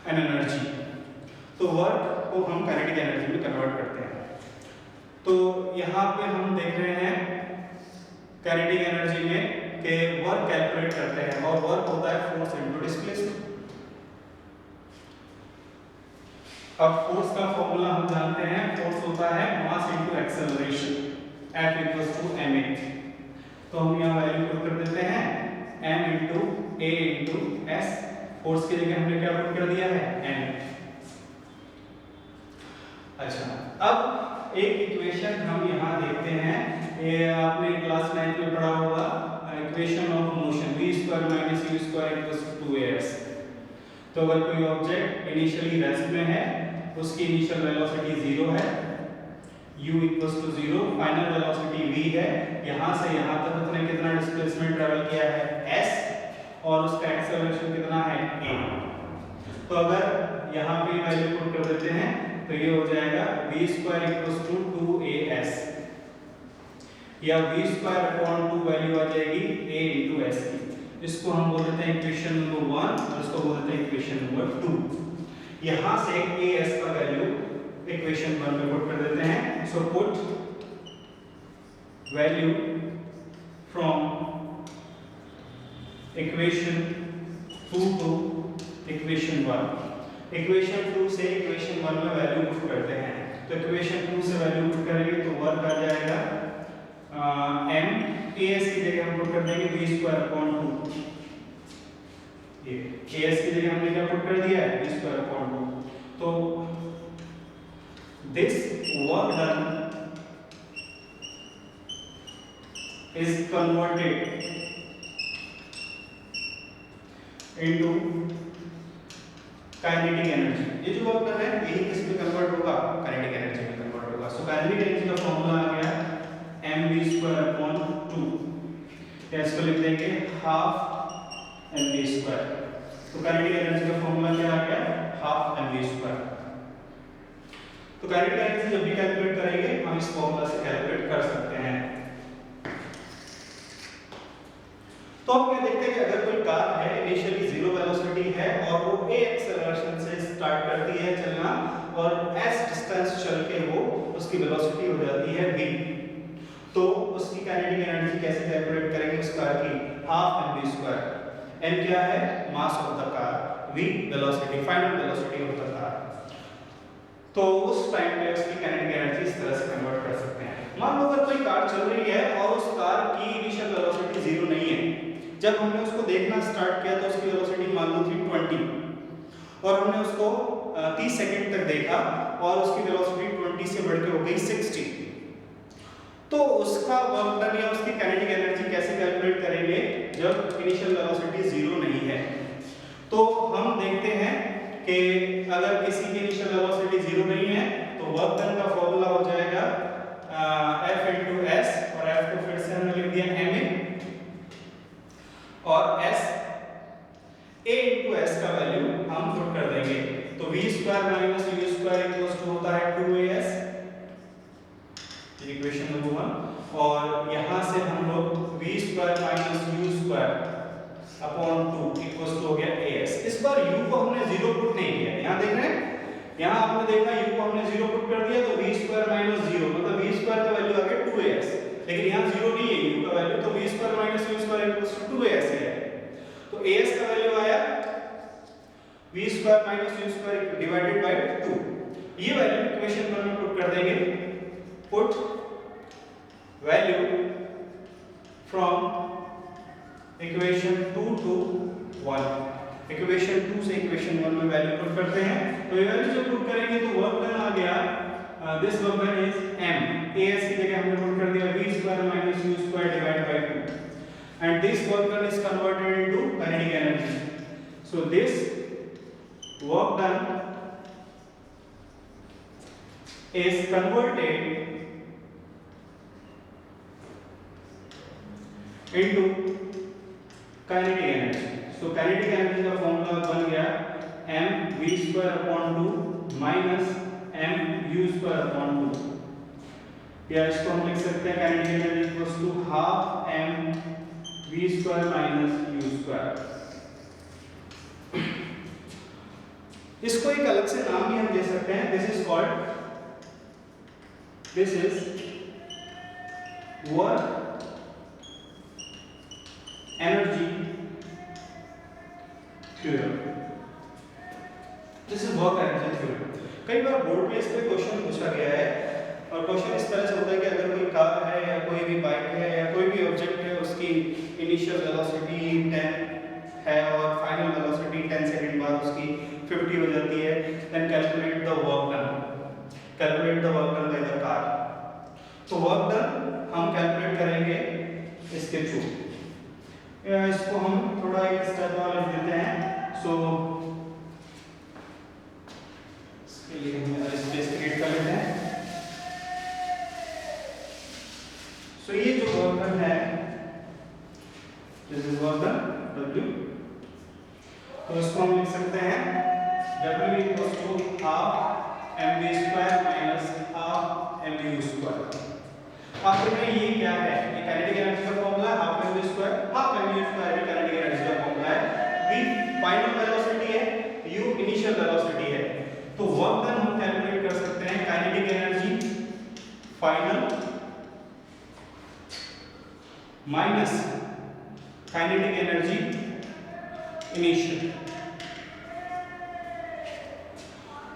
N energy. तो work को हम काइनेटिक एनर्जी में कन्वर्ट करते हैं। तो यहाँ पे हम देख रहे हैं काइनेटिक एनर्जी में कि वर्क कैलकुलेट करते हैं और वर्क होता है फोर्स इनटू डिस्प्लेसमेंट। अब फोर्स का फॉर्मूला हम जानते हैं, फोर्स होता है mass into acceleration, F equals to ma। तो हम यहाँ वैल्यू पुट कर देते हैं m into a into s। Force की जगह हमने क्या पुट कर दिया है, m। अच्छा, अब एक इक्वेशन हम यहाँ देखते हैं, ये आपने क्लास 9 में पढ़ा होगा, equation of motion v² - u² = 2as। तो अगर कोई ऑब्जेक्ट इनिशियली रेस्ट में है, उसकी इनिशियल वेलोसिटी 0 है, u = 0, फाइनल वेलोसिटी v है, यहाँ से यहाँ तक उसने कितना डिस्प्लेसमेंट ट्रैवल किया है, s, और उसका एक्सेलरेशन कितना है, a। तो अगर यहाँ पे वैल्यू पुट कर देते हैं तो ये हो जाएगा v² = 2as, या v²/2 वैल्यू आ जाएगी a × s की। इसको हम बोल देते हैं इक्वेशन नंबर 1 और इसको बोल देते हैं इक्वेशन नंबर 2। यहाँ से as का वैल्यू इक्वेशन 1 में पुट कर देते हैं। So put value from equation 2 to equation 1। Equation 2 से इक्वेशन 1 में वैल्यू पुट करते हैं। तो इक्वेशन 2 से वैल्यू पुट करेंगे तो वर्क आ जाएगा m, as की जगह हम पुट कर देंगे v²/2। ये as की जगह हमने क्या पुट कर दिया है, v²/2। तो this work done is converted into kinetic energy. ये जो वर्क कर रहे हैं यही किस में कन्वर्ट होगा, काइनेटिक एनर्जी में कन्वर्ट होगा। सो काइनेटिक एनर्जी का फॉर्मूला आ गया mv²/2, या इसको लिख देंगे ½ mv²। तो काइनेटिक एनर्जी का फॉर्मूला क्या आ गया, ½ mv²। तो काइनेटिक एनर्जी जब भी कैलकुलेट करेंगे हम इस फॉर्मूला से कैलकुलेट कर सकते हैं। तो अब क्या देखते हैं कि अगर कोई कार है, इनिशियली 0 वेलोसिटी है और वो a एक्सेलरेशन से स्टार्ट करती है चलना और s डिस्टेंस चल के वो उसकी वेलोसिटी हो जाती है v। तो उसकी काइनेटिक एनर्जी कैसे कैलकुलेट करेंगे उस कार की, ½ mv²। m क्या है, mass of the car, v velocity, final velocity of the car. तो उस टाइम पे उसकी काइनेटिक एनर्जी इस तरह से कन्वर्ट कर सकते हैं। मान लो अगर कोई कार चल रही है और उस कार की इनिशियल वेलोसिटी 0 नहीं है, जब हमने उसको देखना स्टार्ट किया तो उसकी वेलोसिटी मान लो थी 20 और हमने उसको 30 सेकंड तक देखा और उसकी वेलोसिटी 20 से बढ़ के हो गई 60। तो उसका वर्क डन या उसकी काइनेटिक एनर्जी कैसे कैलकुलेट करेंगे जब इनिशियल वेलोसिटी 0 नहीं है। तो हम देखते हैं कि अगर किसी की इनिशियल वेलोसिटी 0 नहीं है तो वर्क डन का फॉर्मूला हो जाएगा F × s, और F को फिर से हमने लिख दिया ma, और s a × s का वैल्यू हम पुट कर देंगे। तो v² - u² होता है 2as, इक्वेशन नंबर 1। और यहाँ से हम लोग v² - u²/2 हो गया as। इस बार u को हमने 0 पुट नहीं किया, यहाँ देख रहे हैं, यहाँ आपने देखा u को हमने 0 पुट कर दिया तो v² - 0 मतलब v² का वैल्यू आ गया 2as, लेकिन यहाँ 0 नहीं है u का वैल्यू, तो v² - u² = 2as है। तो as का वैल्यू आया v² - u² / 2। ये वैल्यू इक्वेशन 1 में पुट कर देंगे। Put value from equation 2 to 1। Equation 2 से इक्वेशन 1 में वैल्यू पुट करते हैं। तो ये वैल्यू जब पुट करेंगे तो वर्क डन आ गया, this work done is m, as की जगह हमने पुट कर दिया v² - u² / 2, and this work done is converted into kinetic energy. So this work done is converted into kinetic energy. So kinetic energy का formula बन गया mv²/2 minus mu²/2, या इसको हम लिख सकते हैं kinetic energy equals to ½ mv² - u²। इसको एक अलग से नाम भी हम दे सकते हैं, this is work energy theorem. This is work energy theorem. कई बार बोर्ड में इस पे क्वेश्चन पूछा गया है, और क्वेश्चन इस तरह से होता है कि अगर कोई कार है या कोई भी बाइक है या कोई भी ऑब्जेक्ट है, उसकी इनिशियल वेलोसिटी 10 है और फाइनल वेलोसिटी 10 सेकंड बाद उसकी 50 हो जाती है, then calculate the work done by the car. तो वर्क डन हम कैलकुलेट करेंगे इसके थ्रू। इसको हम थोड़ा एक स्टेप और लिख देते हैं। सो इसके लिए हम स्पेस क्रिएट कर लेते हैं। सो ये जो वर्क डन है, this is work done W, तो इसको हम लिख सकते हैं W equals to half mv square minus half mu square. आप देख रहे हैं ये क्या है, ये काइनेटिक एनर्जी का फॉर्मूला है, half mv square, half mu square भी काइनेटिक एनर्जी का फॉर्मूला है। v फाइनल वेलोसिटी है, u इनिशियल वेलोसिटी है। तो वर्क डन हम कैलकुलेट कर सकते हैं kinetic energy final minus kinetic energy initial.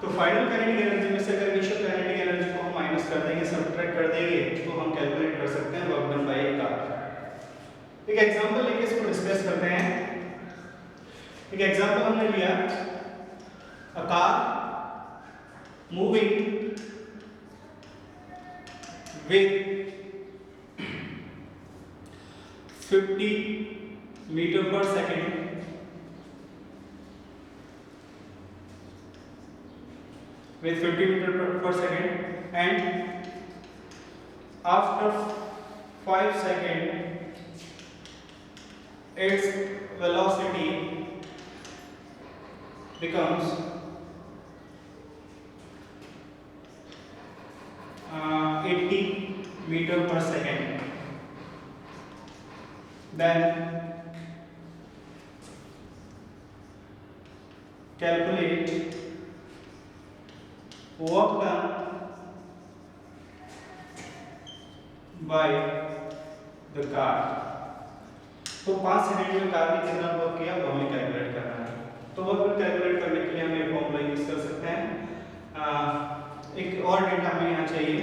तो फाइनल काइनेटिक एनर्जी में से अगर इनिशियल काइनेटिक एनर्जी को हम माइनस कर देंगे, सब्ट्रैक्ट कर देंगे, तो हम कैलकुलेट कर सकते हैं वर्क डन बाय ए कार। एक एग्जांपल लेके इसको डिस्कस करते हैं। एक एग्जांपल हमने लिया, a car moving with 50 meter per second with 50 meter per second, and after 5 seconds its velocity becomes 80 meter per second. Then calculate work done by the car। तो 5 second में car ने कितना work किया वो हमें calculate करना है। तो वर्क कैलकुलेट करने के लिए हम ये फॉर्मूला यूज कर सकते हैं। एक और डेटा हमें यहाँ चाहिए,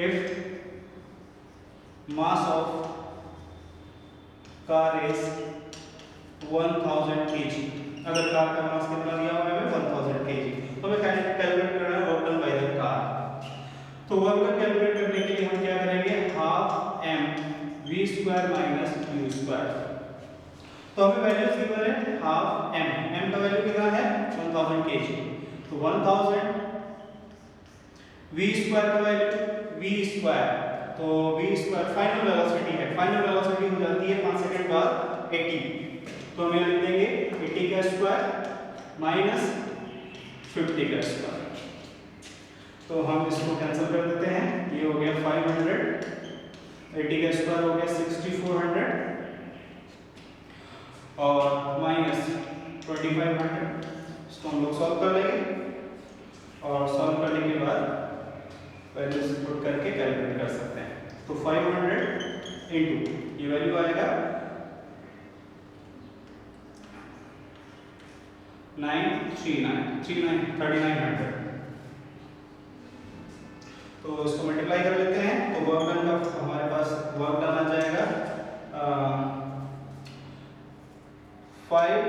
if mass of car is 1000 kg। अगर कार का मास कितना दिया हुआ है, 1000 kg, तो हमें कैलकुलेट करना है work done by the car. तो वर्क डन कैलकुलेट करने के लिए हम क्या करेंगे, half m v square minus u square. तो हमें वैल्यू गिवन है हाफ m का वैल्यू कितना है 1000 kg, तो 1000 v स्क्वायर का वैल्यू v स्क्वायर, तो v स्क्वायर फाइनल वेलोसिटी है, फाइनल वेलोसिटी हो जाती है 5 सेकंड बाद 80, तो हम लिख देंगे 80 का स्क्वायर माइनस 50 का स्क्वायर। तो हम इसको कैंसिल कर देते हैं, ये हो गया 500, 80 का स्क्वायर हो गया 6400 और माइनस 2500। इसको हम लोग सॉल्व कर लेंगे, और सॉल्व करने के बाद वैल्यूज पुट करके कैलकुलेट कर सकते हैं। तो 500 इनटू ये वैल्यू आएगा 3900। तो इसको मल्टीप्लाई कर लेते हैं, तो वर्क डन का हमारे पास वर्क डन आ जाएगा 5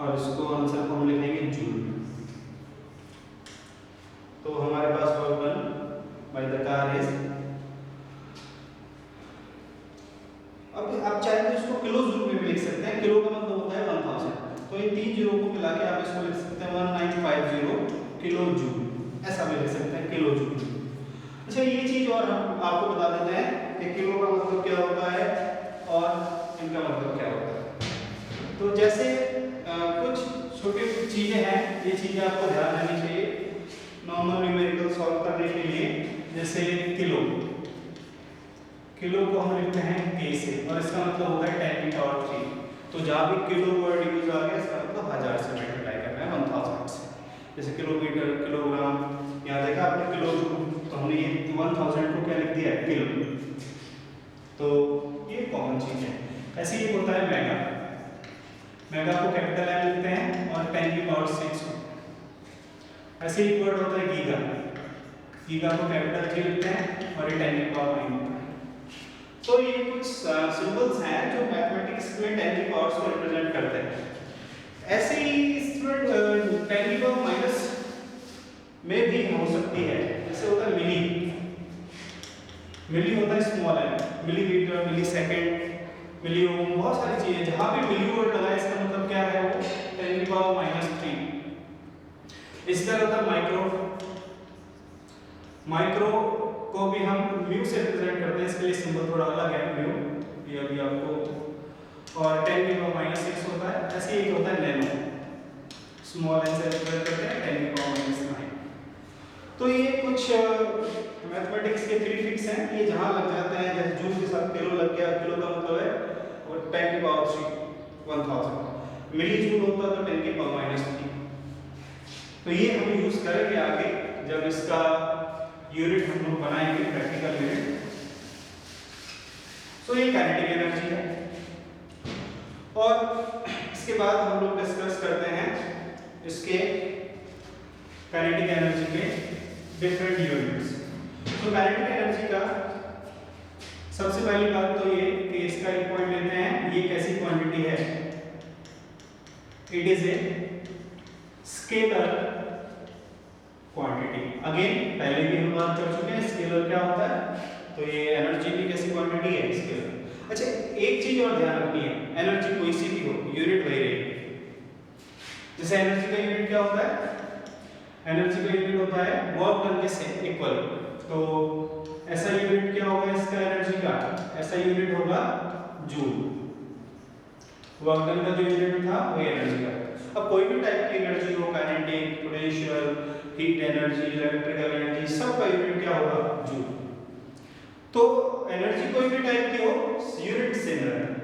और इसको आंसर को हम लिखेंगे जूल। तो हमारे पास work done by the car is, अब आप चाहे तो इसको किलो जूल में भी लिख सकते हैं, किलो का मतलब होता है 1000, तो ये तीन जीरो को मिला के आप इसको लिख सकते हैं 1950 किलो जूल, ऐसा भी लिख सकते हैं किलो जूल। अच्छा, ये चीज और हम आपको बता देते हैं कि किलो का मतलब क्या होता है और इनका मतलब क्या होता है। तो जैसे कुछ छोटी चीजें हैं, ये चीजें आपको ध्यान रखनी चाहिए नॉर्मल न्यूमेरिकल सॉल्व करने के लिए। जैसे किलो, किलो को हम लिखते हैं के से, और इसका मतलब होता है 10 की पावर 3। तो जहाँ भी किलो वर्ड यूज आ गया इसका मतलब 1000 से मल्टीप्लाई करना है 1000 से। जैसे किलोमीटर, किलोग्राम, यहाँ देखा आपने किलो, तो हमने ये 1000 को क्या लिख दिया है, किलो। तो ये कॉमन चीज है। ऐसे ही होता है मेगा। मेगा को कैपिटल एम लिखते हैं और 10 की पावर 6। ऐसे ही वर्ड होता है गीगा। गीगा को कैपिटल जी लिखते हैं और ये 10 की पावर 9 होता है। तो ये कुछ सिंबल्स हैं जो मैथमेटिक्स में 10 की पावर्स को रिप्रेजेंट करते हैं। ऐसे ही इसमें 10 की पावर माइनस में भी हो सकती है। जैसे होता है मिली। मिली होता है स्मॉल एम, मिलीमीटर, मिली सेकेंड, मिली ओम, बहुत सारी चीजें। जहां भी मिली वर्ड लगा है इसका मतलब क्या है, वो 10 की पावर -3। इस तरह होता है माइक्रो। माइक्रो को भी हम म्यू से रिप्रेजेंट करते हैं, इसके लिए सिंबल थोड़ा अलग है म्यू, ये अभी आपको, और 10 की पावर -6 होता है। ऐसे ही एक होता है नैनो, स्मॉल एन से रिप्रेजेंट करते हैं 10 की पावर -9। तो ये कुछ मैथमेटिक्स के प्रीफिक्स हैं, ये जहां लग जाते हैं, जैसे जूल के साथ किलो लग गया, किलो का मतलब है और 10 की पावर 3 1000। मिली जूल होता है तो 10 की पावर -3। तो ये हम यूज करेंगे आगे जब इसका यूनिट हम लोग बनाएंगे, प्रैक्टिकल यूनिट। तो ये काइनेटिक एनर्जी है। और इसके बाद हम लोग डिस्कस करते हैं इसके काइनेटिक एनर्जी के डिफरेंट यूनिट्स। तो काइनेटिक एनर्जी का सबसे पहली बात तो ये कि इसका एक पॉइंट लेते हैं, ये कैसी क्वांटिटी है, it is a scalar quantity. Again पहले भी हम बात कर चुके हैं स्केलर क्या होता है, तो ये एनर्जी की कैसी क्वांटिटी है, स्केलर। अच्छा, एक चीज और ध्यान रखनी है, एनर्जी कोई सी भी हो, यूनिट वही रहेगी। जैसे एनर्जी का यूनिट क्या होता है, एनर्जी का यूनिट होता है वर्क डन के से इक्वल। तो ऐसा यूनिट क्या होगा इसका एनर्जी का, ऐसा यूनिट होगा जूल। वर्क डन का जो यूनिट था वो एनर्जी का। अब कोई भी टाइप की एनर्जी हो, kinetic, potential, heat energy, electrical energy, सब का यूनिट क्या होगा, जूल। तो एनर्जी कोई भी टाइप की हो, यूनिट सेम रहता है।